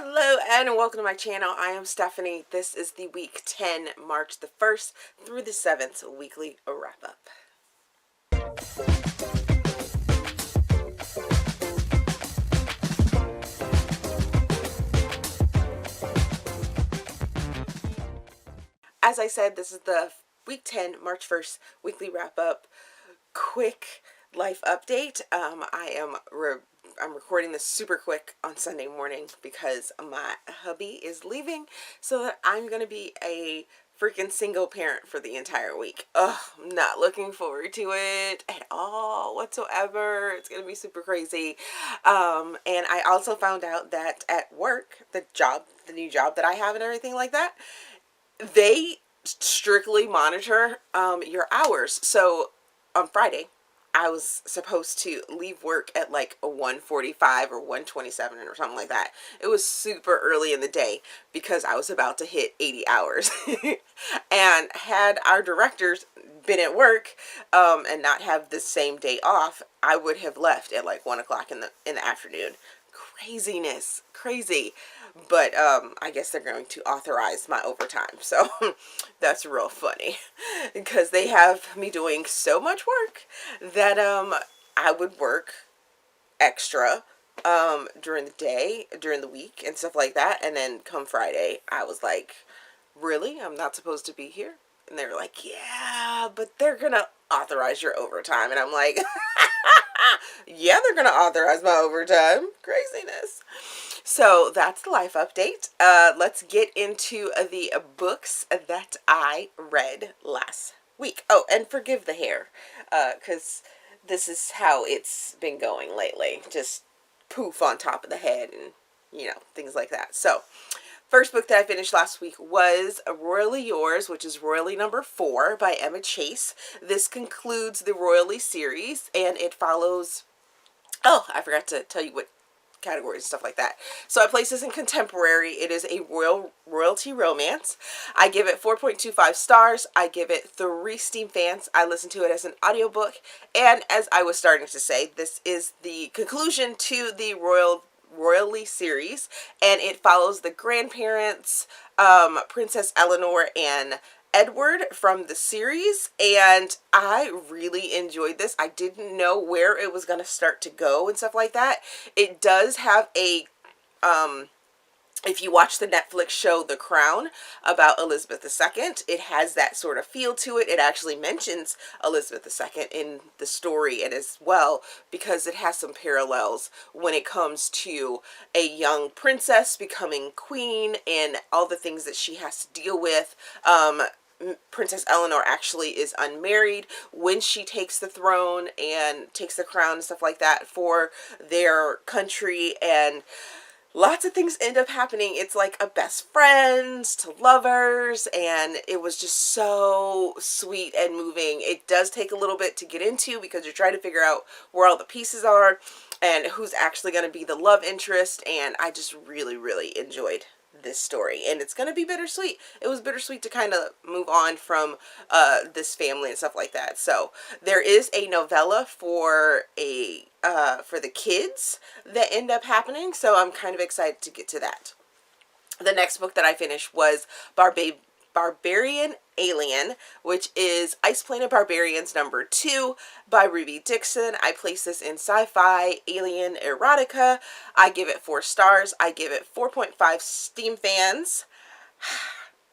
Hello and welcome to my channel. I am Stephanie. This is the week 10, March the 1st through the 7th weekly wrap-up. As I said, this is the week 10, March 1st weekly wrap-up. Quick life update. I'm recording this super quick on Sunday morning because my hubby is leaving, so that I'm going to be a freaking single parent for the entire week. Ugh, I'm not looking forward to it at all whatsoever. It's going to be super crazy. And I also found out that at work, the new job that I have and everything like that, they strictly monitor your hours. So on Friday, I was supposed to leave work at like a 1:45 or 1:27 or something like that. It was super early in the day because I was about to hit 80 hours. And had our directors been at work and not have the same day off, I would have left at like 1 o'clock in the afternoon. Craziness, crazy. But I guess they're going to authorize my overtime, so that's real funny because they have me doing so much work that I would work extra during the day, during the week and stuff like that, and then come Friday I was like, really? I'm not supposed to be here? And they were like, yeah, but they're gonna authorize your overtime. And I'm like, yeah, they're gonna authorize my overtime. Craziness. So that's the life update. Let's get into the books that I read last week. Oh, and forgive the hair, because this is how it's been going lately. Just poof on top of the head and, things like that. So, first book that I finished last week was Royally Yours, which is Royally number 4 by Emma Chase. This concludes the Royally series, and it follows... Oh, I forgot to tell you what categories and stuff like that. So I place this in contemporary. It is a royalty romance. I give it 4.25 stars. I give it 3 Steam fans. I listened to it as an audiobook, and as I was starting to say, this is the conclusion to the Royally series, and it follows the grandparents, Princess Eleanor and Edward from the series, and I really enjoyed this. I didn't know where it was going to start to go and stuff like that. It does have a if you watch the Netflix show The Crown about Elizabeth II, it has that sort of feel to it. It actually mentions Elizabeth II in the story and as well, because it has some parallels when it comes to a young princess becoming queen and all the things that she has to deal with. Princess Eleanor actually is unmarried when she takes the throne and takes the crown and stuff like that for their country, and lots of things end up happening. It's like a best friends to lovers, and it was just so sweet and moving. It does take a little bit to get into because you're trying to figure out where all the pieces are and who's actually going to be the love interest, and I just really, really enjoyed this story, and it's going to be bittersweet. It was bittersweet to kind of move on from this family and stuff like that. So there is a novella for the kids that end up happening, so I'm kind of excited to get to that. The next book that I finished was Barbarian Alien, which is Ice Planet Barbarians number 2 by Ruby Dixon. I place this in sci-fi, alien, erotica. I give it 4 stars. I give it 4.5 Steam fans.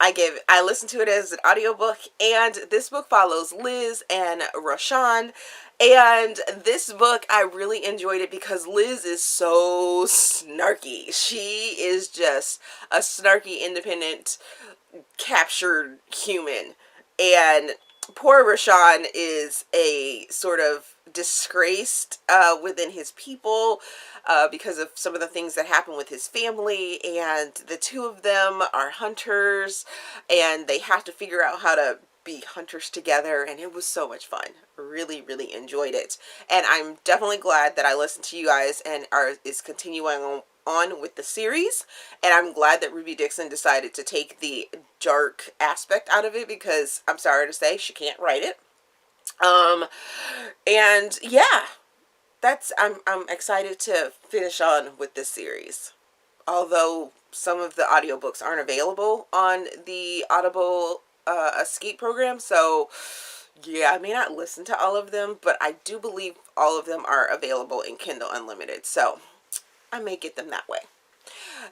I listened to it as an audiobook, and this book follows Liz and Roshan. And this book, I really enjoyed it because Liz is so snarky. She is just a snarky, independent, captured human, and poor Roshan is a sort of disgraced within his people because of some of the things that happen with his family, and the two of them are hunters, and they have to figure out how to be hunters together, and it was so much fun. Really, really enjoyed it, and I'm definitely glad that I listened to you guys and is continuing on with the series, and I'm glad that Ruby Dixon decided to take the dark aspect out of it, because I'm sorry to say she can't write it. And yeah, I'm excited to finish on with this series. although some of the audiobooks aren't available on the Audible Escape program, so yeah, I may not listen to all of them, but I do believe all of them are available in Kindle Unlimited, so I may get them that way.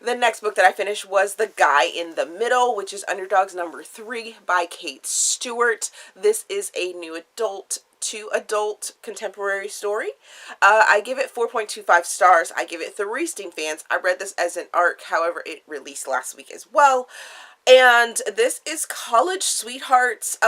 The next book that I finished was The Guy in the Middle, which is Underdogs #3 by Kate Stewart. This is a new adult to adult contemporary story. I give it 4.25 stars. I give it 3 Steam fans. I read this as an ARC, however, it released last week as well. And this is College Sweethearts.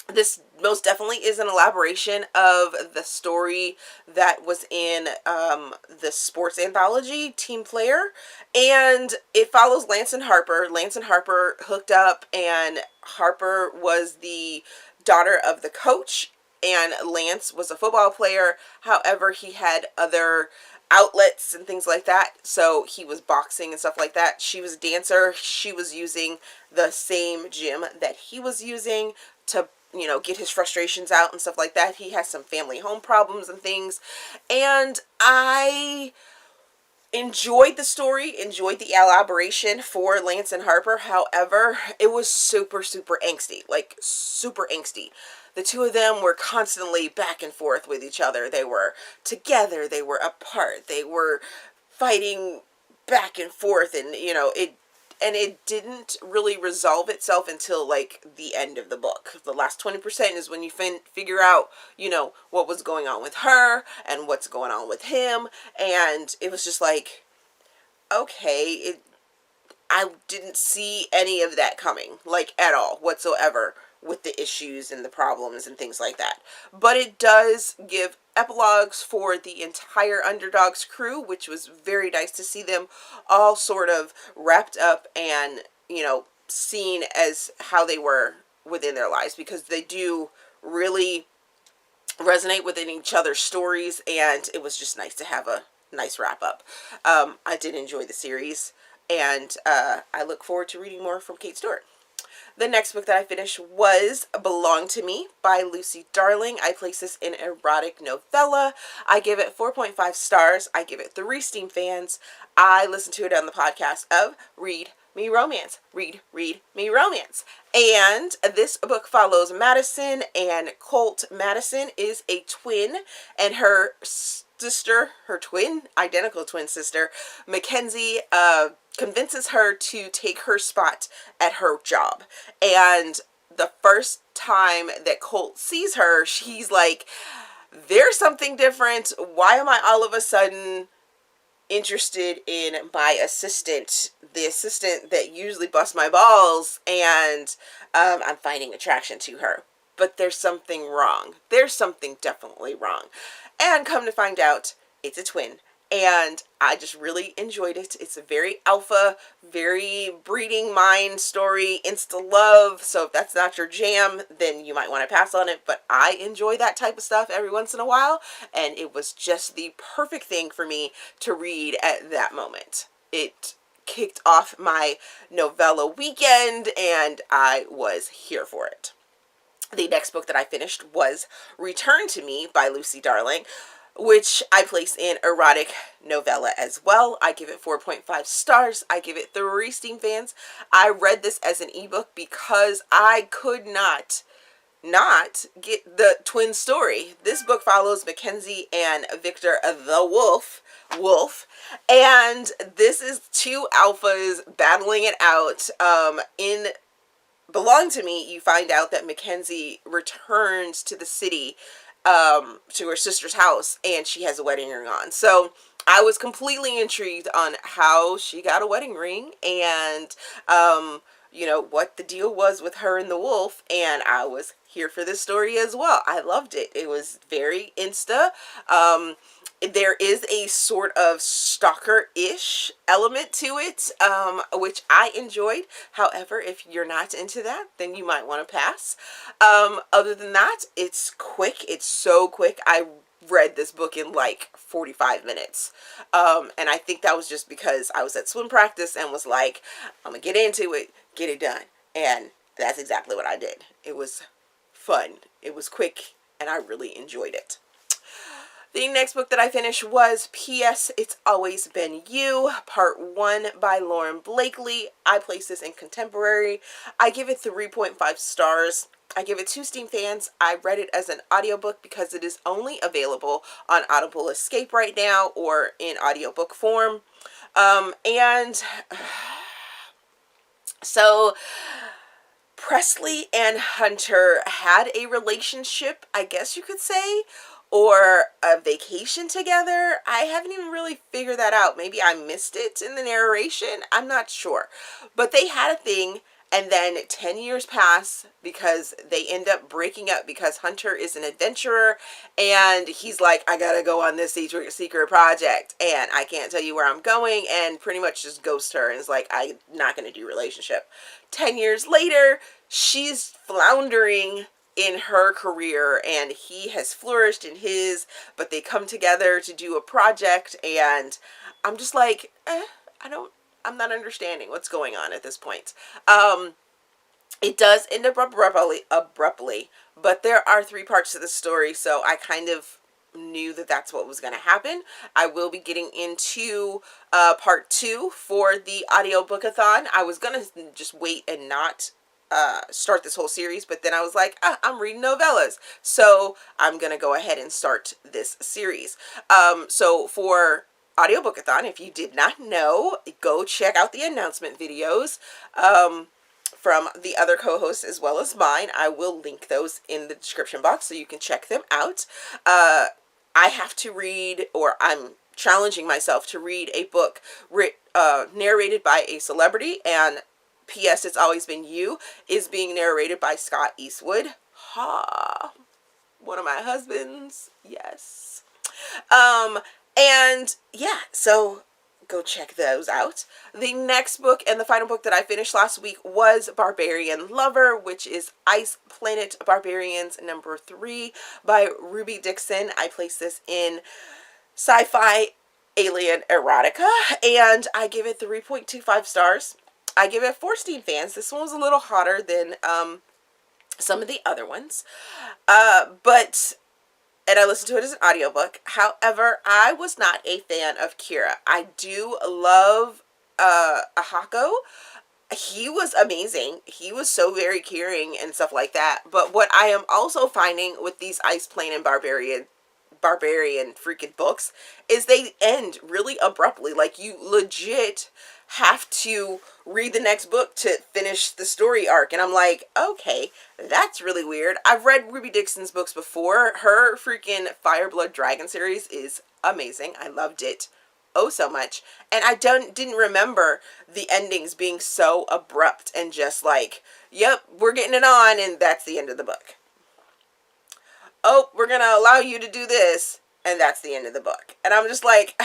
This most definitely is an elaboration of the story that was in the sports anthology, Team Player. And it follows Lance and Harper. Lance and Harper hooked up, and Harper was the daughter of the coach, and Lance was a football player. However, he had other outlets and things like that, so he was boxing and stuff like that. She was a dancer. She was using the same gym that he was using to, you know, get his frustrations out and stuff like that. He has some family home problems and things, and I enjoyed the story, enjoyed the elaboration for Lance and Harper. However, it was super angsty, like super angsty. The two of them were constantly back and forth with each other. They were together, they were apart, they were fighting back and forth, and you know, it didn't really resolve itself until like the end of the book. The last 20% is when you figure out, you know, what was going on with her and what's going on with him, and it was just like, okay, I didn't see any of that coming, like at all whatsoever, with the issues and the problems and things like that. But it does give epilogues for the entire Underdogs crew, which was very nice to see them all sort of wrapped up and, you know, seen as how they were within their lives, because they do really resonate within each other's stories, and it was just nice to have a nice wrap up. I did enjoy the series, and I look forward to reading more from Kate Stewart. The next book that I finished was Belong to Me by Lucy Darling. I place this in erotic novella. I give it 4.5 stars. I give it 3 Steam fans. I listened to it on the podcast of Read Me Romance. Read Me Romance. And this book follows Madison, and Colt. Madison is a twin, and her sister, her identical twin sister, Mackenzie, convinces her to take her spot at her job. And the first time that Colt sees her, she's like, there's something different. Why am I all of a sudden interested in my assistant, the assistant that usually busts my balls, and I'm finding attraction to her? But there's something wrong. There's something definitely wrong. And come to find out, it's a twin. And I just really enjoyed it. It's a very alpha, very breeding mind story, insta love. So if that's not your jam, then you might want to pass on it. But I enjoy that type of stuff every once in a while. And it was just the perfect thing for me to read at that moment. It kicked off my novella weekend, and I was here for it. The next book that I finished was Return to Me by Lucy Darling, which I place in erotic novella as well. I give it 4.5 stars. I give it 3 Steam fans. I read this as an ebook because I could not get the twin story. This book follows Mackenzie and Victor the Wolf, and this is 2 alphas battling it out. In Belong to Me, you find out that Mackenzie returns to the city, to her sister's house, and she has a wedding ring on. So I was completely intrigued on how she got a wedding ring, and you know, what the deal was with her and the wolf, and I was here for this story as well. I loved it. It was very insta. There is a sort of stalker-ish element to it, which I enjoyed. However, if you're not into that, then you might want to pass. Other than that, it's quick. It's so quick. I read this book in like 45 minutes. And I think that was just because I was at swim practice and was like, I'm going to get into it, get it done. And that's exactly what I did. It was fun. It was quick, and I really enjoyed it. The next book that I finished was P.S. It's Always Been You, Part 1 by Lauren Blakely. I place this in contemporary. I give it 3.5 stars. I give it 2 Steam fans. I read it as an audiobook because it is only available on Audible Escape right now or in audiobook form. So Presley and Hunter had a relationship, I guess you could say, or a vacation together. I haven't even really figured that out. Maybe I missed it in the narration. I'm not sure. But they had a thing, and then 10 years pass because they end up breaking up because Hunter is an adventurer, and he's like, I gotta go on this secret project, and I can't tell you where I'm going, and pretty much just ghosts her and is like, I'm not gonna do relationship. 10 years later, she's floundering in her career and he has flourished in his, but they come together to do a project, and I'm just like, I'm not understanding what's going on at this point. It does end up abruptly, but there are 3 parts to the story, so I kind of knew that that's what was going to happen. I will be getting into part 2 for the audiobook-a-thon. I was going to just wait and not start this whole series, but then I was like, I'm reading novellas, so I'm gonna go ahead and start this series. So for audiobook-a-thon, if you did not know, go check out the announcement videos from the other co-hosts as well as mine. I will link those in the description box so you can check them out. I have to read, or I'm challenging myself to read a book narrated by a celebrity, and P.S. It's Always Been You is being narrated by Scott Eastwood. Ha! One of my husbands. Yes. And yeah, so go check those out. The next book and the final book that I finished last week was Barbarian Lover, which is Ice Planet Barbarians number 3 by Ruby Dixon. I place this in sci-fi alien erotica, and I give it 3.25 stars. I give it 4 Steam fans. This one was a little hotter than some of the other ones. And I listened to it as an audiobook. However, I was not a fan of Kira. I do love Ahako. He was amazing. He was so very caring and stuff like that. But what I am also finding with these Ice Planet and Barbarian freaking books is they end really abruptly. Like, you legit have to read the next book to finish the story arc, and I'm like, okay, that's really weird. I've read Ruby Dixon's books before. Her freaking Fire Blood Dragon series is amazing. I loved it oh so much, and I didn't remember the endings being so abrupt and just like, yep, we're getting it on, and that's the end of the book. Oh, we're gonna allow you to do this, and that's the end of the book. And I'm just like,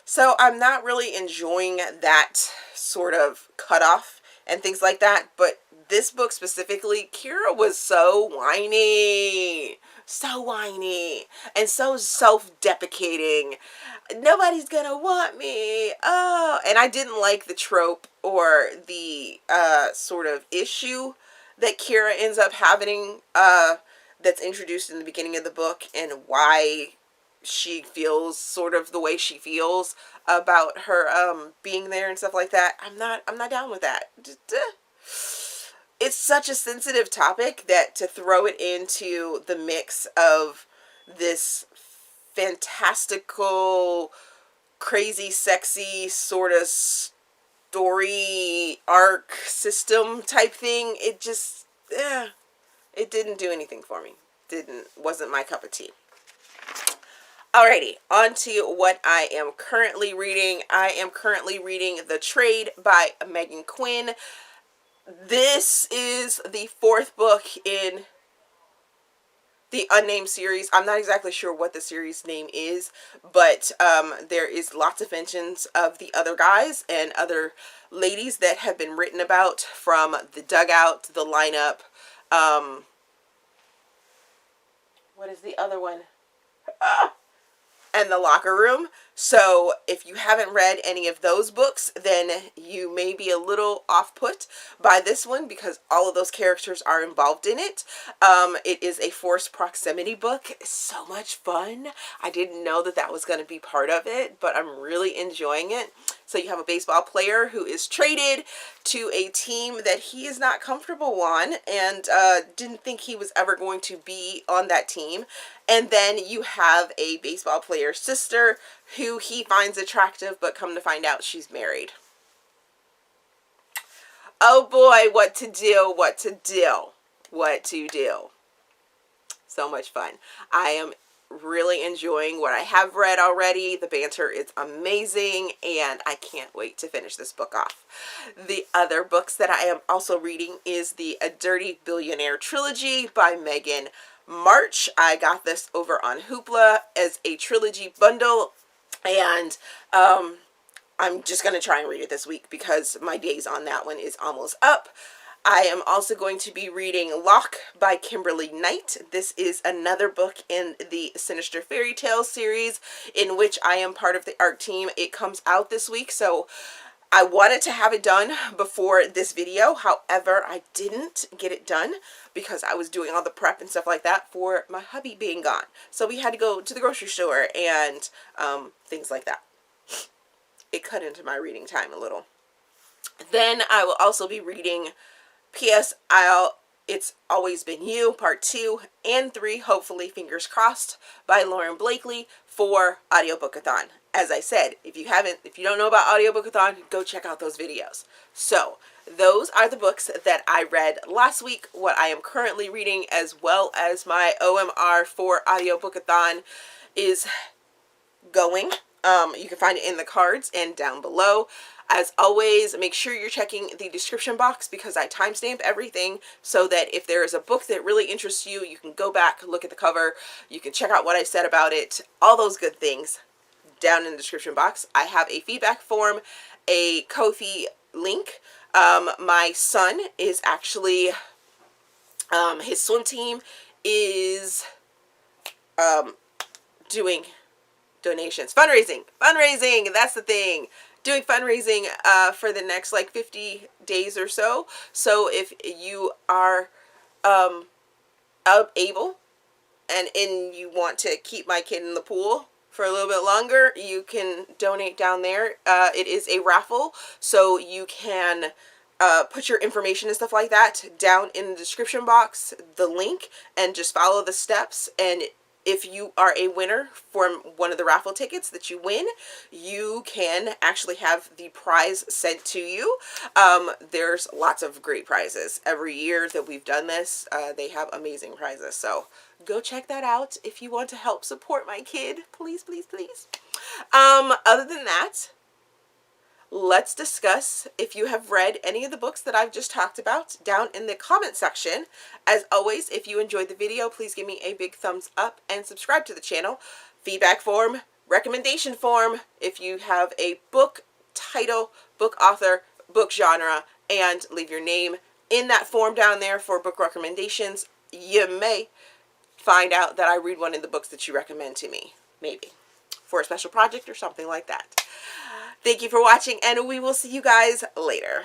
so I'm not really enjoying that sort of cutoff and things like that. But this book specifically, Kira was so whiny, and so self-deprecating. Nobody's gonna want me. Oh, and I didn't like the trope or the sort of issue that Kira ends up having that's introduced in the beginning of the book, and why she feels sort of the way she feels about her being there and stuff like that. I'm not down with that. It's such a sensitive topic that to throw it into the mix of this fantastical, crazy, sexy sort of story arc system type thing, it just it didn't do anything for me. Wasn't my cup of tea. Alrighty, on to what I am currently reading. I am currently reading The Trade by Meghan Quinn. This is the 4th book in the Unnamed series. I'm not exactly sure what the series name is, but there is lots of mentions of the other guys and other ladies that have been written about, from the dugout to the lineup. What is the other one? And the locker room. So if you haven't read any of those books, then you may be a little off put by this one because all of those characters are involved in it. It is a forced proximity book. It's so much fun. I didn't know that that was going to be part of it, but I'm really enjoying it. So you have a baseball player who is traded to a team that he is not comfortable on and didn't think he was ever going to be on that team. And then you have a baseball player's sister who he finds attractive, but come to find out she's married. Oh boy, what to do, what to do, what to do. So much fun. I am really enjoying what I have read already. The banter is amazing, and I can't wait to finish this book off. The other books that I am also reading is the A Dirty Billionaire Trilogy by Meghan March. I got this over on Hoopla as a trilogy bundle, and I'm just going to try and read it this week because my days on that one is almost up. I am also going to be reading Locke by Kimberly Knight. This is another book in the Sinister Fairy Tales series in which I am part of the art team. It comes out this week, so I wanted to have it done before this video. However, I didn't get it done because I was doing all the prep and stuff like that for my hubby being gone. So we had to go to the grocery store and things like that. It cut into my reading time a little. Then I will also be reading P.S. It's Always Been You, Part 2 and 3, hopefully, fingers crossed, by Lauren Blakely for Audiobookathon. As I said, if you don't know about Audiobookathon, go check out those videos. So, those are the books that I read last week, what I am currently reading, as well as my OMR for Audiobookathon is going. You can find it in the cards and down below. As always, make sure you're checking the description box because I timestamp everything so that if there is a book that really interests you, you can go back, look at the cover, you can check out what I said about it, all those good things down in the description box. I have a feedback form, a Ko-fi link. My son is actually, his swim team is doing donations, fundraising, that's the thing. Doing fundraising for the next like 50 days or so. So if you are able and you want to keep my kid in the pool for a little bit longer, you can donate down there. It is a raffle, so you can put your information and stuff like that down in the description box, the link, and just follow the steps. And if you are a winner for one of the raffle tickets that you win, you can actually have the prize sent to you. There's lots of great prizes. Every year that we've done this, they have amazing prizes. So go check that out if you want to help support my kid. Please, please, please. Other than that, let's discuss if you have read any of the books that I've just talked about down in the comment section. As always, if you enjoyed the video, please give me a big thumbs up and subscribe to the channel. Feedback form, recommendation form, if you have a book title, book author, book genre, and leave your name in that form down there for book recommendations. You may find out that I read one of the books that you recommend to me, maybe, for a special project or something like that. Thank you for watching, and we will see you guys later.